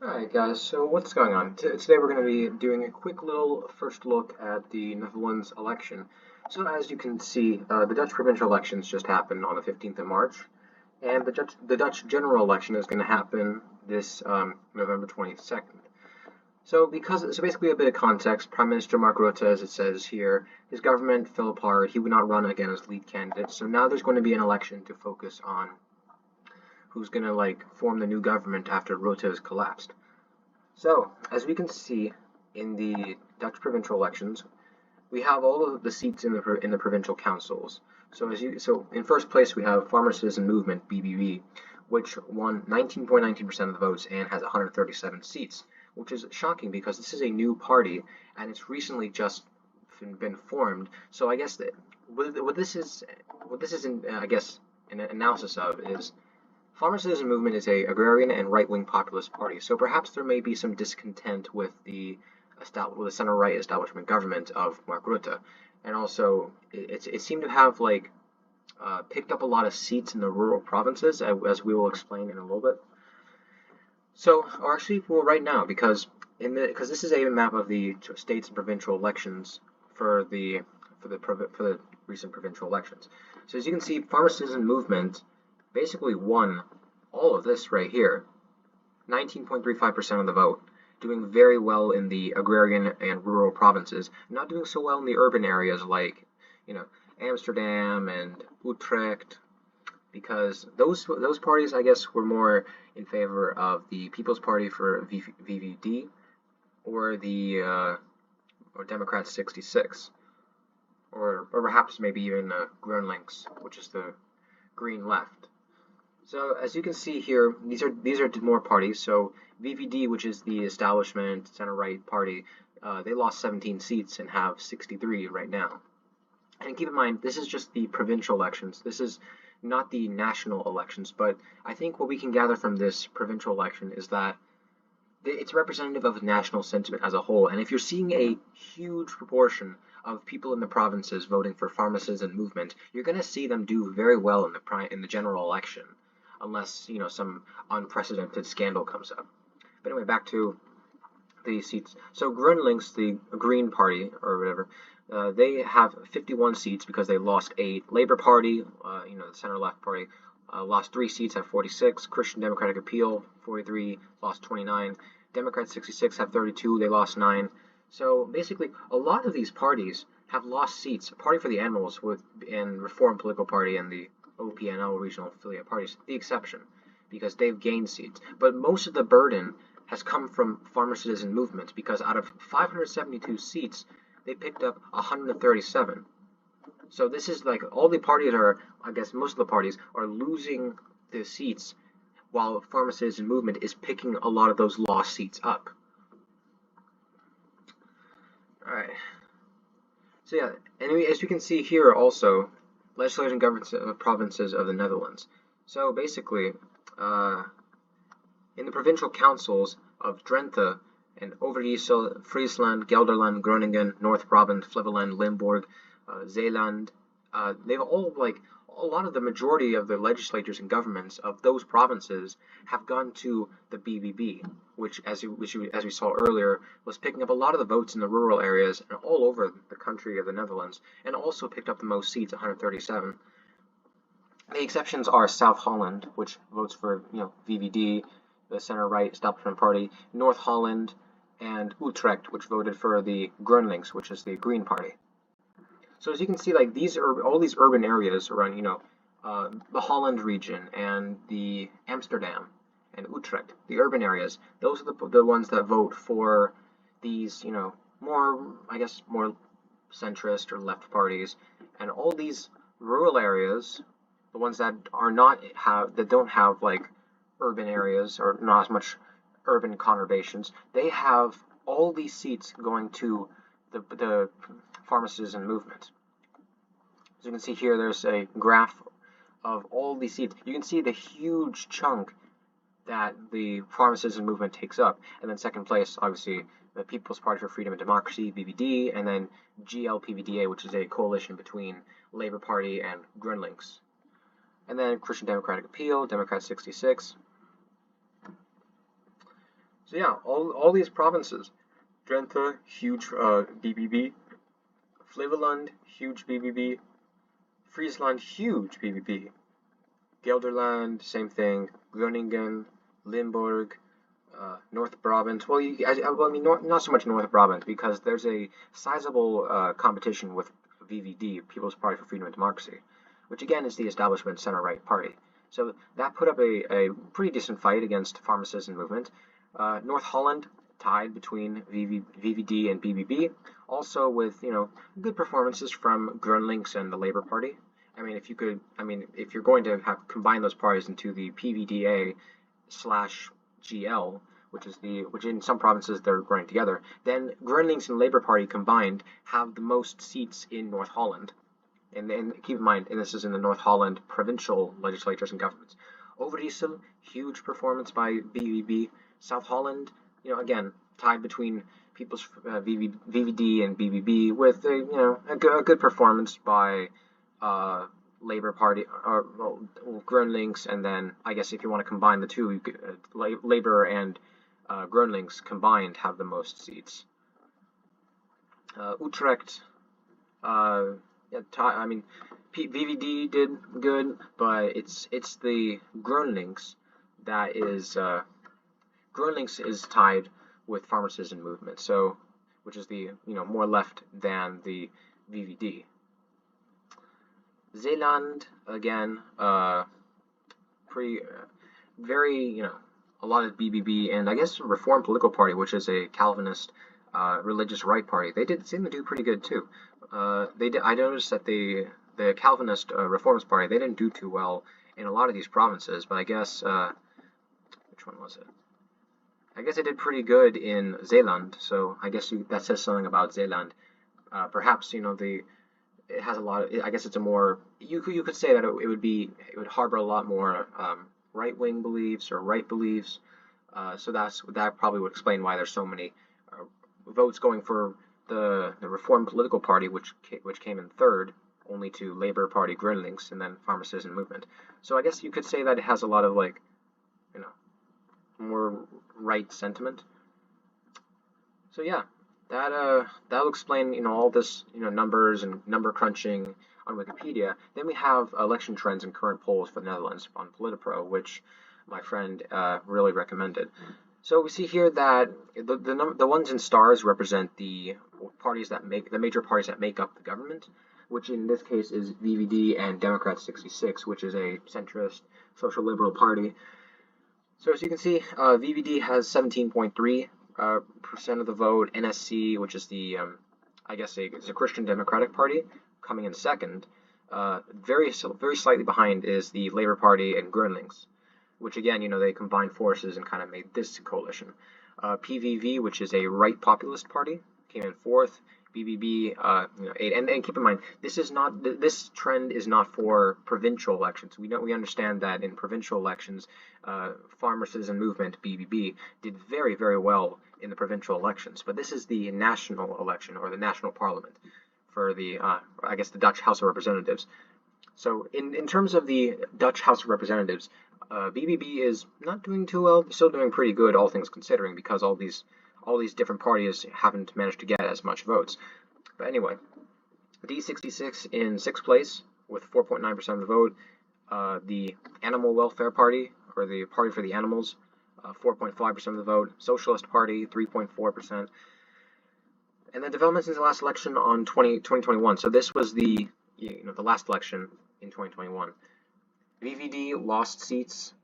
Alright guys, so what's going on? Today we're going to be doing a quick little first look at the Netherlands election. So as you can see, the Dutch provincial elections just happened on the 15th of March, and the Dutch general election is going to happen this November 22nd. So basically a bit of context, Prime Minister Mark Rutte, as it says here, his government fell apart, he would not run again as lead candidate, so now there's going to be an election to focus on who's going to form the new government after Rutte has collapsed. So, as we can see in the Dutch provincial elections, we have all of the seats in the provincial councils. So in first place we have Farmer Citizen Movement (PVdA), which won 19.19% of the votes and has 137 seats, which is shocking because this is a new party and it's recently just been formed. So I guess that what this is an analysis of is Farmer Citizen Movement is a agrarian and right-wing populist party, so perhaps there may be some discontent with the center-right establishment government of Mark Rutte, and also it seemed to have picked up a lot of seats in the rural provinces, as we will explain in a little bit. So, or actually, well, right now, because this is a map of the states and provincial elections for the recent provincial elections. So as you can see, Farmer Citizen Movement basically won all of this right here, 19.35% of the vote, doing very well in the agrarian and rural provinces, not doing so well in the urban areas like, Amsterdam and Utrecht, because those parties, I guess, were more in favor of the People's Party for VVD or the or Democrat 66, or perhaps maybe even GroenLinks, which is the green left. So as you can see here, these are more parties. So VVD, which is the establishment center-right party, they lost 17 seats and have 63 right now. And keep in mind, this is just the provincial elections. This is not the national elections. But I think what we can gather from this provincial election is that it's representative of national sentiment as a whole. And if you're seeing a huge proportion of people in the provinces voting for Farmer Citizen Movement, you're going to see them do very well in the general election, unless some unprecedented scandal comes up. But anyway, back to the seats. So GroenLinks, the Green Party or whatever, they have 51 seats because they lost 8. Labour Party, the center-left party, lost 3 seats, have 46. Christian Democratic Appeal, 43, lost 29. Democrats 66 have 32, they lost 9. So basically, a lot of these parties have lost seats. Party for the Animals and Reform Political Party and the OPNL regional affiliate parties, the exception, because they've gained seats. But most of the burden has come from Farmer Citizen Movement, because out of 572 seats, they picked up 137. So this is all the parties are, I guess most of the parties are losing the seats, while Farmer Citizen Movement is picking a lot of those lost seats up. Alright. So yeah, and as you can see here also, legislators and governments of provinces of the Netherlands. So basically, in the provincial councils of Drenthe and Overijssel, Friesland, Gelderland, Groningen, North Brabant, Flevoland, Limburg, Zeeland, they've all a lot of the majority of the legislatures and governments of those provinces have gone to the BBB, which as we saw earlier, was picking up a lot of the votes in the rural areas and all over the country of the Netherlands, and also picked up the most seats, 137. The exceptions are South Holland, which votes for VVD, the center-right establishment party, North Holland, and Utrecht, which voted for the GroenLinks, which is the Green Party. So as you can see, all these urban areas around, the Holland region and the Amsterdam and Utrecht, the urban areas, those are the ones that vote for these, more centrist or left parties, and all these rural areas, the ones that don't have urban areas or not as much urban conurbations, they have all these seats going to the Farmer Citizen Movement. As you can see here, there's a graph of all these seats. You can see the huge chunk that the Farmer Citizen Movement takes up, and then second place, obviously, the People's Party for Freedom and Democracy (PVD), and then GL-PVDA, which is a coalition between Labour Party and GroenLinks, and then Christian Democratic Appeal, Democrat 66. So yeah, all these provinces, Drenthe, huge BBB, Flevoland, huge BBB, Friesland, huge BBB, Gelderland, same thing, Groningen, Limburg, North Brabant. Well, I mean, not so much North Brabant because there's a sizable competition with VVD, People's Party for Freedom and Democracy, which again is the establishment center-right party. So that put up a pretty decent fight against Farmer Citizen Movement. North Holland tied between VVD and BBB, also with good performances from GroenLinks and the Labour Party. I mean, if you're going to combine those parties into the PVdA slash GL, which in some provinces they're running together, then GroenLinks and Labour Party combined have the most seats in North Holland. And keep in mind, and this is in the North Holland provincial legislatures and governments. Overijssel, huge performance by BBB. South Holland, again, tied between People's VVD and BBB with a good performance by Labour Party, or GroenLinks, and then I guess if you want to combine the two, Labour and GroenLinks combined have the most seats. Utrecht, I mean, VVD did good, but it's the GroenLinks that is GroenLinks is tied with Farmer Citizen Movement, so which is the more left than the VVD. Zeeland, again, very, a lot of BBB and I guess Reform Political Party, which is a Calvinist religious right party. They did seem to do pretty good too. I noticed that the Calvinist Reformist Party, they didn't do too well in a lot of these provinces, but I guess which one was it? I guess it did pretty good in Zeeland, so I guess that says something about Zeeland. Perhaps it has a lot of, I guess it's a more, you could say that it would harbor a lot more right-wing beliefs or right beliefs. So that probably would explain why there's so many votes going for the Reform Political Party, which came in third, only to Labour Party, GroenLinks, and then Farmer Citizen Movement. So I guess you could say that it has a lot of more right sentiment. So yeah, that'll explain all this numbers and number crunching on Wikipedia. Then we have election trends and current polls for the Netherlands on Politipro, which my friend really recommended. So we see here that the ones in stars represent the major parties that make up the government, which in this case is VVD and Democrat 66, which is a centrist social liberal party. So as you can see, VVD has 17.3% of the vote. NSC, which is the I guess it's a Christian Democratic Party, coming in second. Very slightly behind is the Labour Party and GroenLinks, which again, they combined forces and kind of made this coalition. PVV, which is a right populist party, came in fourth. BBB, 8. And keep in mind, this trend is not for provincial elections. We understand that in provincial elections, Farmer Citizen Movement (BBB) did very, very well in the provincial elections. But this is the national election or the national parliament for the I guess the Dutch House of Representatives. So in terms of the Dutch House of Representatives, BBB is not doing too well, still doing pretty good, all things considering, because all these different parties haven't managed to get as much votes. But anyway, D66 in 6th place with 4.9% of the vote. The Animal Welfare Party, or the Party for the Animals, 4.5% of the vote. Socialist Party, 3.4%. And then developments since the last election on 2021. So this was the last election in 2021. VVD lost seats.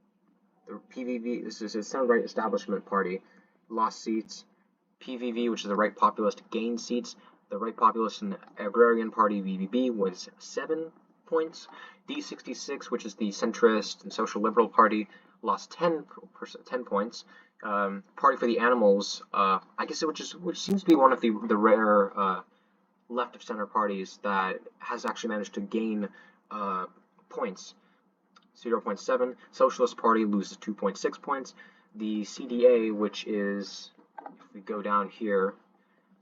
The PVV, this is a center-right establishment party, lost seats. PVV, which is the right populist, gained seats. The right populist and agrarian party, VVB, was 7 points. D66, which is the centrist and social liberal party, lost 10 points. Party for the Animals, I guess which seems to be one of the rare left of center parties that has actually managed to gain points. 0.7. Socialist Party loses 2.6 points. The CDA, which is, if we go down here,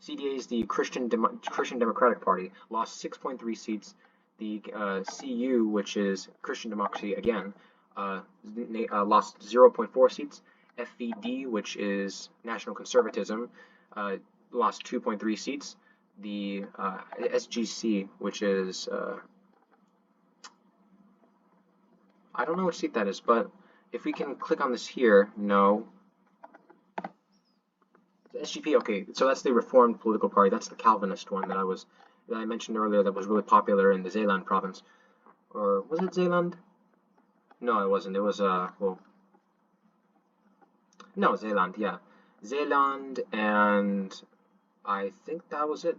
CDA is the Christian Democratic Party, lost 6.3 seats. The CU, which is Christian Democracy again, lost 0.4 seats. FVD, which is National Conservatism, lost 2.3 seats. The SGC, which is I don't know which seat that is, but if we can click on this here, no. The SGP, okay, so that's the Reformed Political Party. That's the Calvinist one that I mentioned earlier that was really popular in the Zeeland province. Or was it Zeeland? No, it wasn't. It was well, no, Zeeland, yeah. Zeeland, and I think that was it.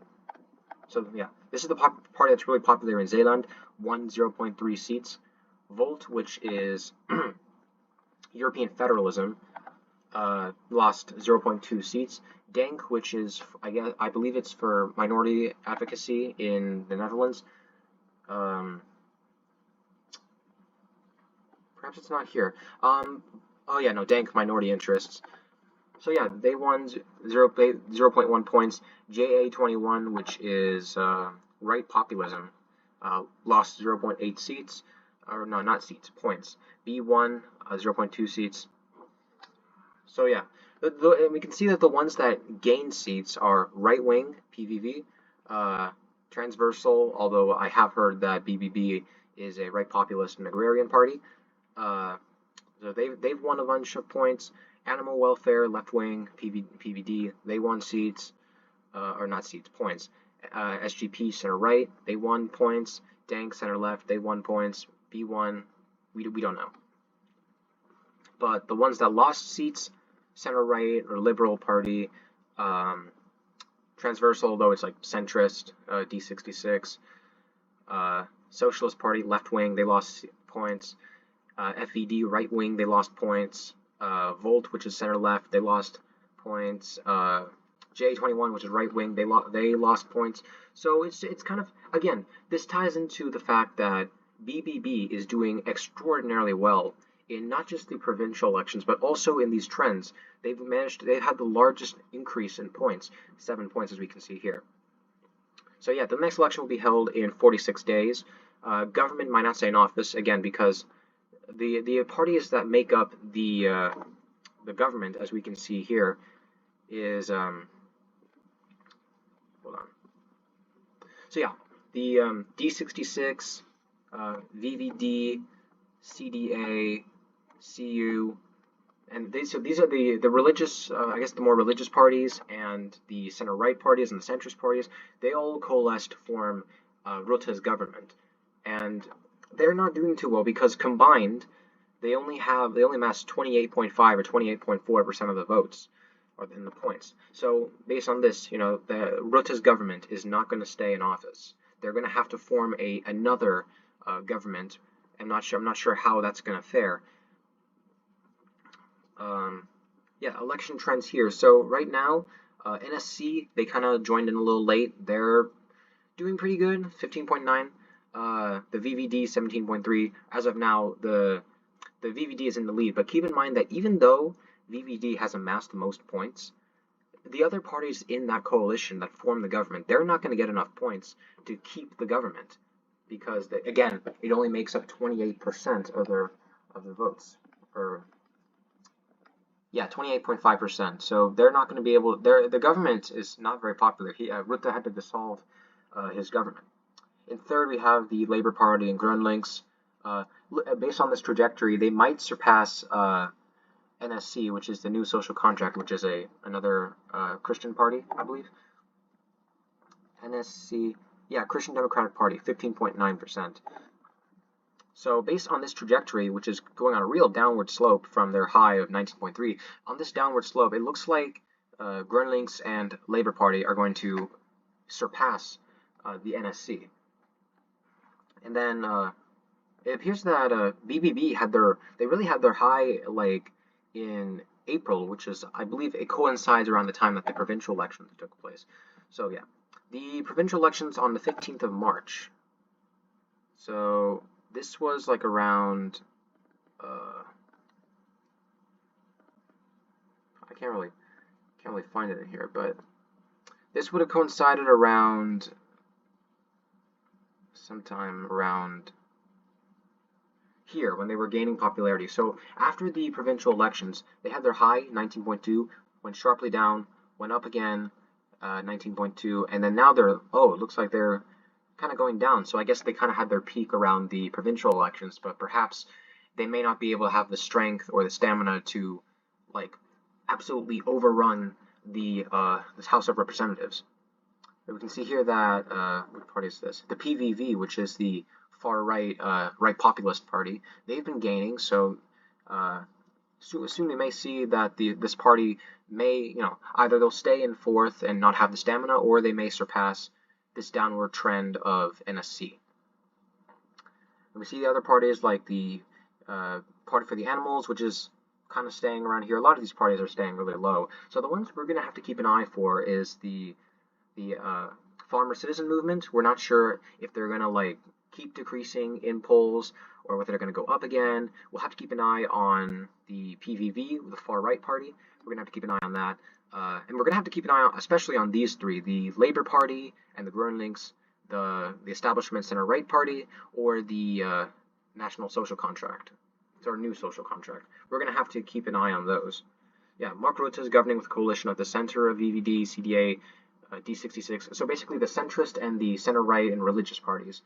So yeah, this is the party that's really popular in Zeeland, won 0.3 seats. Volt, which is European federalism, lost 0.2 seats. Denk, which is, I believe it's for minority advocacy in the Netherlands. Perhaps it's not here. Oh yeah, no, Denk, minority interests. So yeah, they won 0.1 points. JA21, which is right populism, lost 0.8 seats. Or no, not seats, points. B1, 0.2 seats. So yeah, we can see that the ones that gain seats are right-wing, PVV, transversal, although I have heard that BBB is a right populist and agrarian party. So they've won a bunch of points. Animal welfare, left-wing, PVD, they won seats, or not seats, points. SGP, center-right, they won points. Denk, center-left, they won points. B1, we don't know. But the ones that lost seats, center-right or liberal party, transversal, though it's like centrist, D66, Socialist Party, left-wing, they lost points. FVD, right-wing, they lost points. Volt, which is center-left, they lost points. J21, which is right-wing, they lost points. So it's kind of, again, this ties into the fact that BBB is doing extraordinarily well in not just the provincial elections, but also in these trends. They've had the largest increase in points, 7 points, as we can see here. So yeah, the next election will be held in 46 days. Government might not stay in office, again, because the parties that make up the government, as we can see here, is hold on. So yeah, the D66, VVD, CDA, CU, and these are the religious, I guess the more religious parties, and the center-right parties and the centrist parties. They all coalesce to form Rutte's government, and they're not doing too well because combined, they only amass 28.5 or 28.4% of the votes, or in the points. So based on this, you know, the Rutte's government is not going to stay in office. They're going to have to form another government. I'm not sure how that's going to fare. Yeah, election trends here. So right now, NSC, they kind of joined in a little late. They're doing pretty good, 15.9. The VVD 17.3. As of now, the VVD is in the lead. But keep in mind that even though VVD has amassed the most points, the other parties in that coalition that form the government, they're not going to get enough points to keep the government, because again, it only makes up 28% of the votes, or yeah, 28.5%. So they're not going to be able. The government is not very popular. Rutte had to dissolve his government. In third, we have the Labour Party and GroenLinks. Based on this trajectory, they might surpass NSC, which is the New Social Contract, which is another Christian party, I believe. NSC, yeah, Christian Democratic Party, 15.9%. So based on this trajectory, which is going on a real downward slope from their high of 19.3, on this downward slope, it looks like GroenLinks and Labour Party are going to surpass the NSC. And then it appears that BBB really had their high like in April, which is, I believe, it coincides around the time that the provincial elections took place. So yeah, the provincial elections on the 15th of March. So this was like around, I can't really find it in here, but this would have coincided around sometime around here when they were gaining popularity. So after the provincial elections, they had their high, 19.2, went sharply down, went up again, 19.2, and then now they're, oh, it looks like they're kind of going down. So I guess they kind of had their peak around the provincial elections, but perhaps they may not be able to have the strength or the stamina to like absolutely overrun the this House of Representatives. We can see here that what party is this? The PVV, which is the far right right populist party. They've been gaining, so soon they may see that this party may, either they'll stay in fourth and not have the stamina, or they may surpass this downward trend of NSC. And we see the other parties like the Party for the Animals, which is kind of staying around here. A lot of these parties are staying really low. So the ones we're going to have to keep an eye for is the farmer citizen movement. We're not sure if they're going to like keep decreasing in polls or whether they're going to go up again. We'll have to keep an eye on the PVV, the far right party. We're going to have to keep an eye on that. And we're going to have to keep an eye on, especially on these three, the Labour Party and the Groenlinks, the Establishment Center Right Party, or the National Social Contract. It's our new social contract. We're going to have to keep an eye on those. Yeah, Mark Rutte is governing with a coalition of the center of PVdA, CDA, D66. So basically the centrist and the center right and religious parties.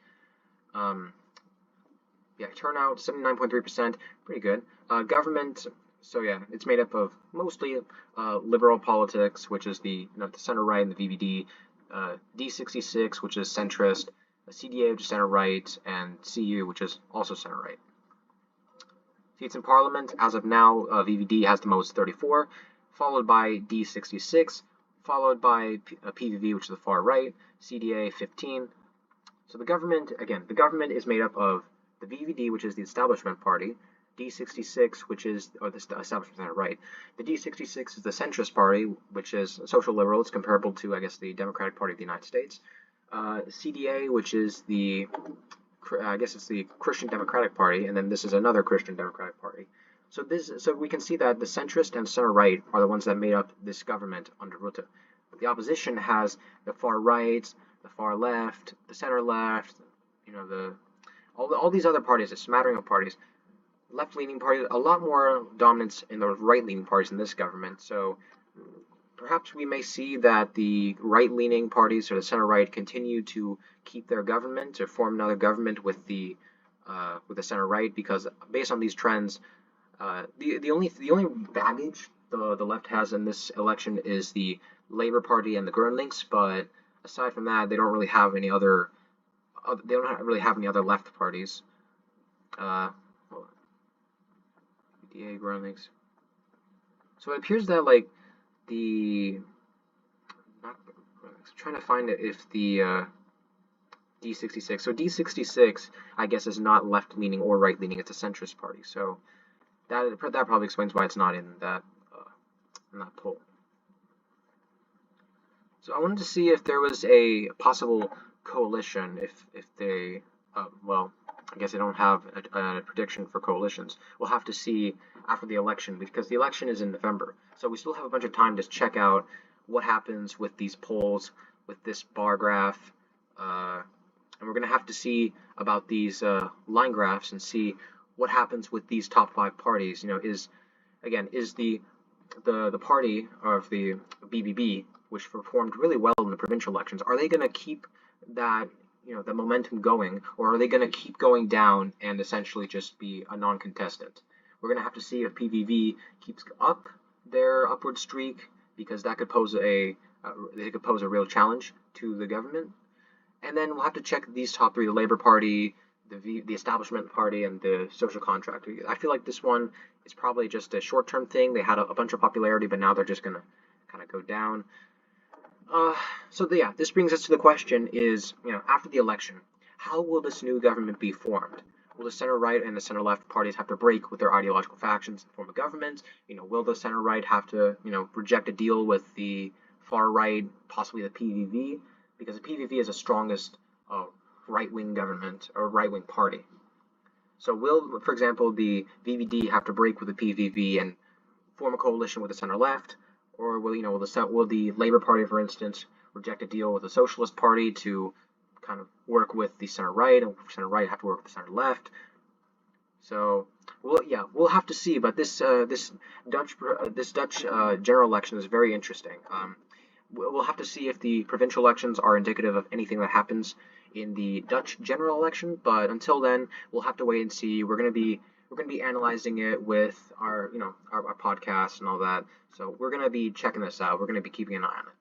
Yeah, turnout 79.3%, pretty good. Government, so yeah, it's made up of mostly liberal politics, which is the the center right and the PVdA, D66, which is centrist, CDA, which is center right, and CU, which is also center right. Seats in Parliament, as of now, PVdA has the most, 34, followed by D66, followed by PVV, which is the far right, CDA, 15. So the government, again, the government is made up of the PVdA, which is the establishment party, D66, which is, or the establishment center right. The D66 is the centrist party, which is social liberal. It's comparable to, I guess, the Democratic Party of the United States. CDA, which is the, I guess it's the Christian Democratic Party, and then this is another Christian Democratic Party. So we can see that the centrist and center right are the ones that made up this government under Rutte. The opposition has the far right, the far left, the center left, all these other parties, a smattering of parties, left-leaning parties, a lot more dominance in the right-leaning parties in this government. So perhaps we may see that the right-leaning parties or the center-right continue to keep their government or form another government with the center-right, because based on these trends, the only baggage the left has in this election is the Labour Party and the Groenlinks, but aside from that, they don't really have any other. They don't really have any other left parties. PVdA, Groenlinks. So it appears that like I'm trying to find it if the D66. So D66, I guess, is not left-leaning or right-leaning. It's a centrist party. So that probably explains why it's not in that poll. So I wanted to see if there was a possible coalition, if they, well, I guess they don't have a prediction for coalitions. We'll have to see after the election, because the election is in November. So we still have a bunch of time to check out what happens with these polls, with this bar graph, and we're going to have to see about these line graphs and see what happens with these top 5 parties. Is the party of the BBB, which performed really well in the provincial elections, are they going to keep that the momentum going, or are they going to keep going down and essentially just be a non-contestant? We're going to have to see if PVV keeps up their upward streak, because that could pose a real challenge to the government. And then we'll have to check these top 3: the Labour Party, the Establishment Party, and the Social Contract. I feel like this one is probably just a short-term thing. They had a bunch of popularity, but now they're just going to kind of go down. This brings us to the question is, after the election, how will this new government be formed? Will the center-right and the center-left parties have to break with their ideological factions and form a government? Will the center-right have to, reject a deal with the far-right, possibly the PVV? Because the PVV is the strongest right-wing government or right-wing party. So will, for example, the PVdA have to break with the PVV and form a coalition with the center-left? Or will the Labour Party, for instance, reject a deal with the Socialist Party to kind of work with the center-right, and center-right have to work with the center-left? So, we'll have to see. But this Dutch general election is very interesting. We'll have to see if the provincial elections are indicative of anything that happens in the Dutch general election. But until then, we'll have to wait and see. We're gonna be analyzing it with our, our podcast and all that. So we're gonna be checking this out. We're gonna be keeping an eye on it.